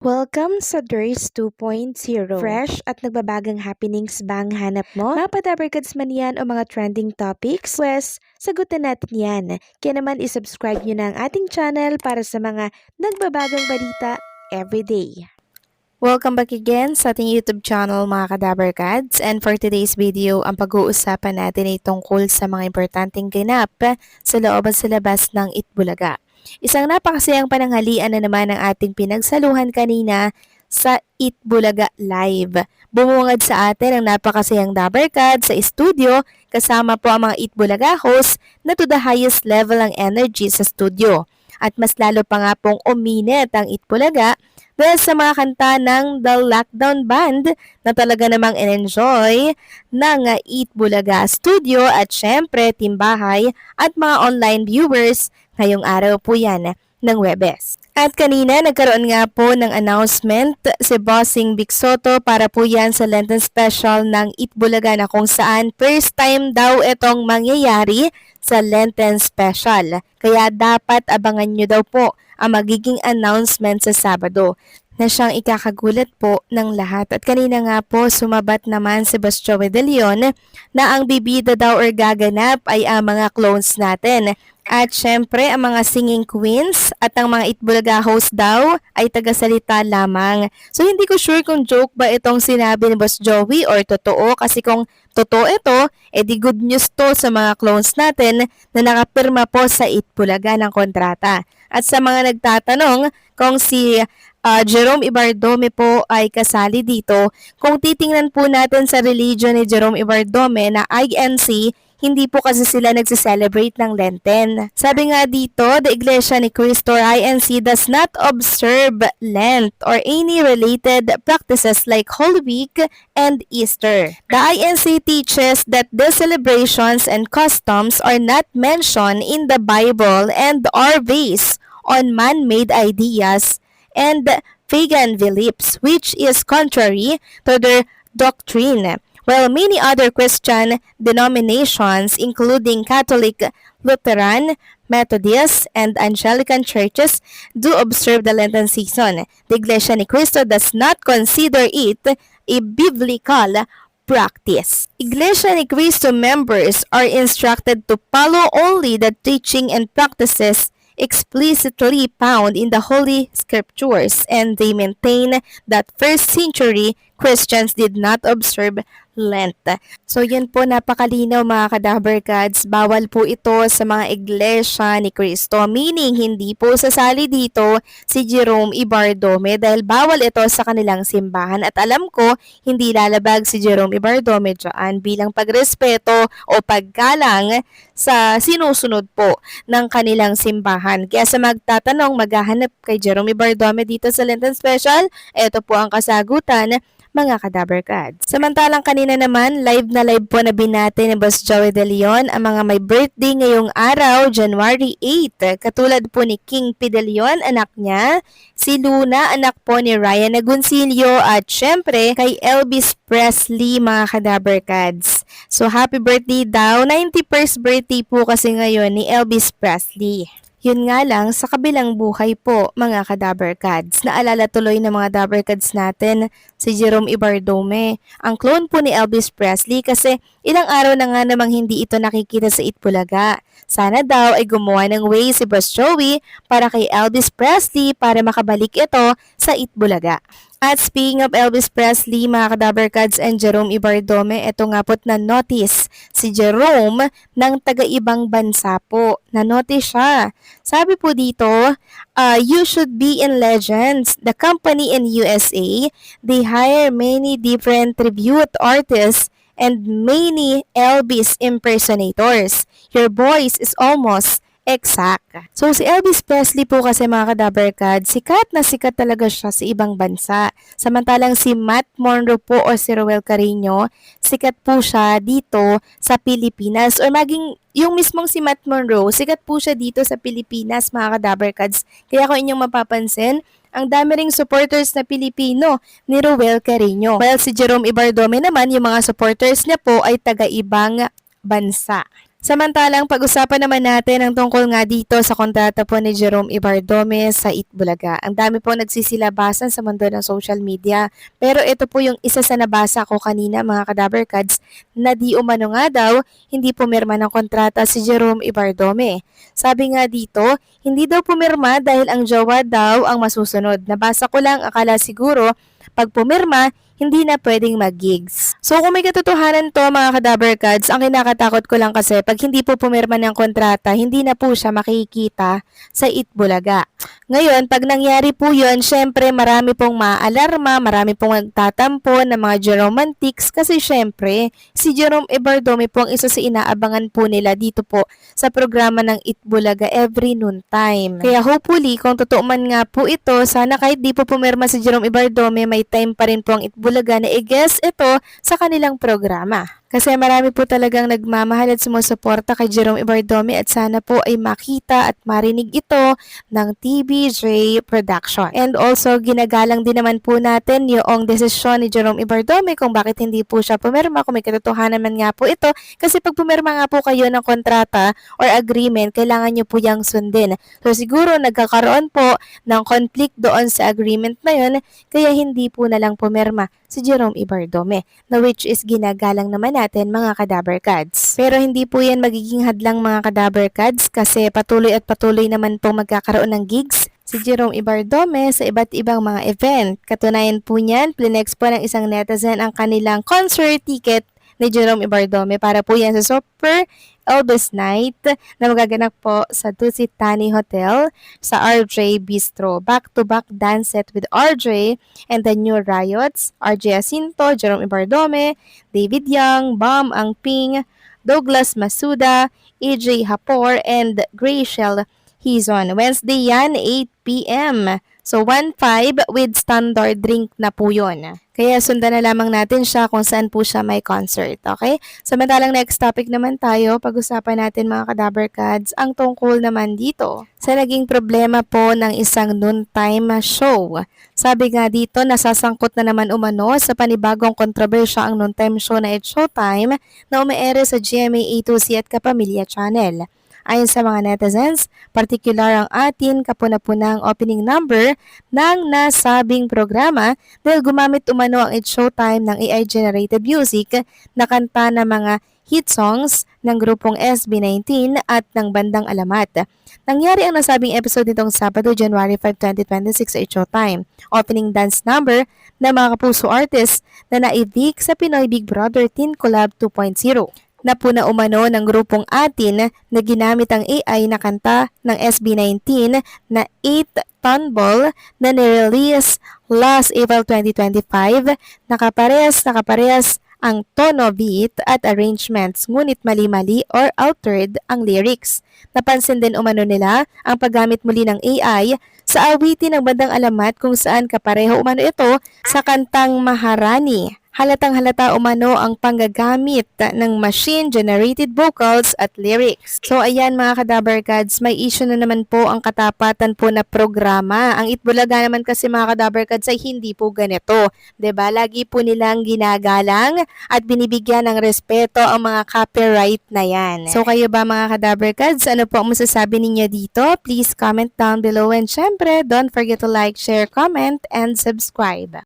Welcome sa Durs 2.0. Fresh at nagbabagang happenings bang hanap mo? Mga padabarkads man yan o mga trending topics? Pwes, sagutin natin yan. Kaya naman isubscribe nyo na ang ating channel para sa mga nagbabagang balita everyday. Welcome back again sa ating YouTube channel mga kadabarkads, and for today's video, ang pag-uusapan natin ay tungkol sa mga importanteng ganap sa loob at sa labas ng Itbulaga. Isang napakasayang pananghalian na naman ang ating pinagsaluhan kanina sa Itbulaga Live. Bumungad sa atin ang napakasayang dabarkad sa studio kasama po ang mga Itbulaga hosts na to the highest level ang energy sa studio. At mas lalo pa nga pong uminit ang Itbulaga dahil sa mga kanta ng The Lockdown Band na talaga namang enjoy ng Itbulaga Studio at syempre Timbahay at mga online viewers ngayong araw po yan ng Webes. At kanina nagkaroon nga po ng announcement si Bossing Vic Soto para po yan sa Lenten Special ng Itbulaga na kung saan first time daw itong mangyayari sa Lenten Special. Kaya dapat abangan nyo daw po ang magiging announcement sa Sabado na siyang ikakagulat po ng lahat. At kanina nga po sumabat naman si Boss Joey De Leon na ang bibida daw or gaganap ay ang mga clones natin. At syempre, ang mga singing queens at ang mga Itbulaga host daw ay tagasalita lamang. So hindi ko sure kung joke ba itong sinabi ni Boss Joey or totoo, kasi kung totoo ito, edi good news to sa mga clones natin na nakapirma po sa Itbulaga ng kontrata. At sa mga nagtatanong kung si Jerome Ibardome po ay kasali dito, kung titingnan po natin sa religion ni Jerome Ibardome na INC, hindi po kasi sila nagsiselebrate ng Lenten. Sabi nga dito, the Iglesia ni Cristo or INC does not observe Lent or any related practices like Holy Week and Easter. The INC teaches that these celebrations and customs are not mentioned in the Bible and are based on man-made ideas and pagan beliefs, which is contrary to their doctrine. While many other Christian denominations, including Catholic, Lutheran, Methodist, and Anglican churches, do observe the Lenten season, the Iglesia ni Cristo does not consider it a biblical practice. Iglesia ni Cristo members are instructed to follow only the teaching and practices explicitly found in the Holy Scriptures, and they maintain that first century Christians did not observe Lent. So yun po, napakalinaw mga kadabarkads, bawal po ito sa mga iglesia ni Cristo, meaning hindi po sasali dito si Jerome Ibardome dahil bawal ito sa kanilang simbahan, at alam ko hindi lalabag si Jerome Ibardome dyan bilang pagrespeto o paggalang sa sinusunod po ng kanilang simbahan. Kaya sa magtatanong, maghahanap kay Jerome Ibardome dito sa Lenten Special, ito po ang kasagutan mga kadabarkads. Samantalang kanina naman, live po na binati ni Boss Joey De Leon ang mga may birthday ngayong araw, January 8. Katulad po ni King P. De Leon, anak niya, si Luna, anak po ni Ryan Agoncillo, at syempre kay Elvis Presley mga kadabarkads. So happy birthday daw, 91st birthday po kasi ngayon ni Elvis Presley. Yun nga lang, sa kabilang buhay po, mga kadabarkads, naalala tuloy ng mga dabarkads natin si Jerome Ibardome, ang clone po ni Elvis Presley, kasi ilang araw na nga namang hindi ito nakikita sa Itbulaga. Sana daw ay gumawa ng way si Boss Joey para kay Elvis Presley para makabalik ito sa Itbulaga. At speaking of Elvis Presley, mga kadabarkads and Jerome Ibardome, ito nga po't na-notice si Jerome ng taga-ibang bansa po. Na-notice siya. Sabi po dito, you should be in Legends. The company in USA, they hire many different tribute artists and many Elvis impersonators. Your voice is almost exact. So si Elvis Presley po kasi mga kadabarkads, sikat na sikat talaga siya sa ibang bansa. Samantalang si Matt Monroe po o si Roel Carreño, sikat po siya dito sa Pilipinas, or maging yung mismong si Matt Monroe, sikat po siya dito sa Pilipinas mga kadabarkads. Kaya kung inyong mapapansin, ang dami ring supporters na Pilipino ni Roel Carreño. While si Jerome Ibardome naman, yung mga supporters niya po ay taga-ibang bansa. Samantalang pag-usapan naman natin ang tungkol nga dito sa kontrata po ni Jerome Ibardome sa Itbulaga. Ang dami po nagsisilabasan sa mundo ng social media. Pero ito po yung isa sa nabasa ko kanina mga Kadaberkads na di umano nga daw hindi pumirma ng kontrata si Jerome Ibardome. Sabi nga dito, hindi daw pumirma dahil ang jowa daw ang masusunod. Nabasa ko lang, akala siguro pag pumirma, hindi na pwedeng mag-gigs. So kung may katotohanan to mga Kadaberkads, ang kinakatakot ko lang kasi pag hindi po pumirma ng kontrata, hindi na po siya makikita sa Itbulaga. Ngayon, pag nangyari po yun, syempre marami pong maaalarma, marami pong nagtatampo ng mga Jeromantics kasi syempre si Jerome Ibardome po ang isa sa inaabangan po nila dito po sa programa ng Itbulaga every noontime. Kaya hopefully, kung totoo man nga po ito, sana kahit di po pumirma si Jerome Ibardome, may time pa rin po ang Itbulaga na i-guess ito sa kanilang programa. Kasi marami po talagang nagmamahal at sumusuporta kay Jerome Ibardome at sana po ay makita at marinig ito ng TBJ Production. And also, ginagalang din naman po natin yung desisyon ni Jerome Ibardome kung bakit hindi po siya pumirma, kung may katotohanan man nga po ito. Kasi pag pumirma nga po kayo ng kontrata or agreement, kailangan nyo po yung sundin. So siguro nagkakaroon po ng conflict doon sa agreement na yun, kaya hindi po na lang pumirma si Jerome Ibardome, na which is ginagalang naman natin mga Kadaberkads. Pero hindi po yan magiging hadlang mga Kadaberkads kasi patuloy at patuloy naman po magkakaroon ng gigs si Jerome Ibardome sa iba't ibang mga event. Katunayan po niyan, plinex po ng isang netizen ang kanilang concert ticket ni Jerome Ibardome para po yan sa Super Elvis Night na magaganap po sa Dusit Thani Hotel sa RJ Bistro. Back-to-back dance set with RJ and the New Riots, RJ Jacinto, Jerome Ibardome, David Young, Bam Angping, Douglas Masuda, AJ Hapor, and Graciel Hizon. Wednesday yan, 8 p.m. So 1-5 with standard drink na po yun. Kaya sundan na lamang natin siya kung saan po siya may concert, okay? Samantalang next topic naman tayo, pag-usapan natin mga Kadaberkads, ang tungkol naman dito sa naging problema po ng isang noontime show. Sabi nga dito, nasasangkot na naman umano sa panibagong kontrobersya ang noontime show na It's Showtime na umeere sa GMA A2C at Kapamilya Channel. Ayon sa mga netizens, partikular ang atin kapuna-punang opening number ng nasabing programa dahil gumamit umano ang It's Showtime ng AI-generated music na kanta ng mga hit songs ng grupong SB19 at ng Bandang Alamat. Nangyari ang nasabing episode nitong Sabado, January 5, 2026 sa It's Showtime. Opening dance number ng mga kapuso artists na naibig sa Pinoy Big Brother Teen Collab 2.0. Napuna umano ng grupong atin na ginamit ang AI na kanta ng SB19 na 8-ton ball na nirelease last April 2025. Nakaparehas ang tono, beat at arrangements, ngunit mali-mali or altered ang lyrics. Napansin din umano nila ang paggamit muli ng AI sa awitin ng Bandang Alamat kung saan kapareho umano ito sa kantang Maharani. Halatang halata umano ang panggagamit ng machine-generated vocals at lyrics. So ayan mga Kadaberkads, may issue na naman po ang katapatan po na programa. Ang Itbulaga naman kasi mga Kadaberkads ay hindi po ganito. 'Di ba? Lagi po nilang ginagalang at binibigyan ng respeto ang mga copyright na yan. So kayo ba mga Kadaberkads, ano po ang masasabi ninyo dito? Please comment down below and syempre, don't forget to like, share, comment, and subscribe.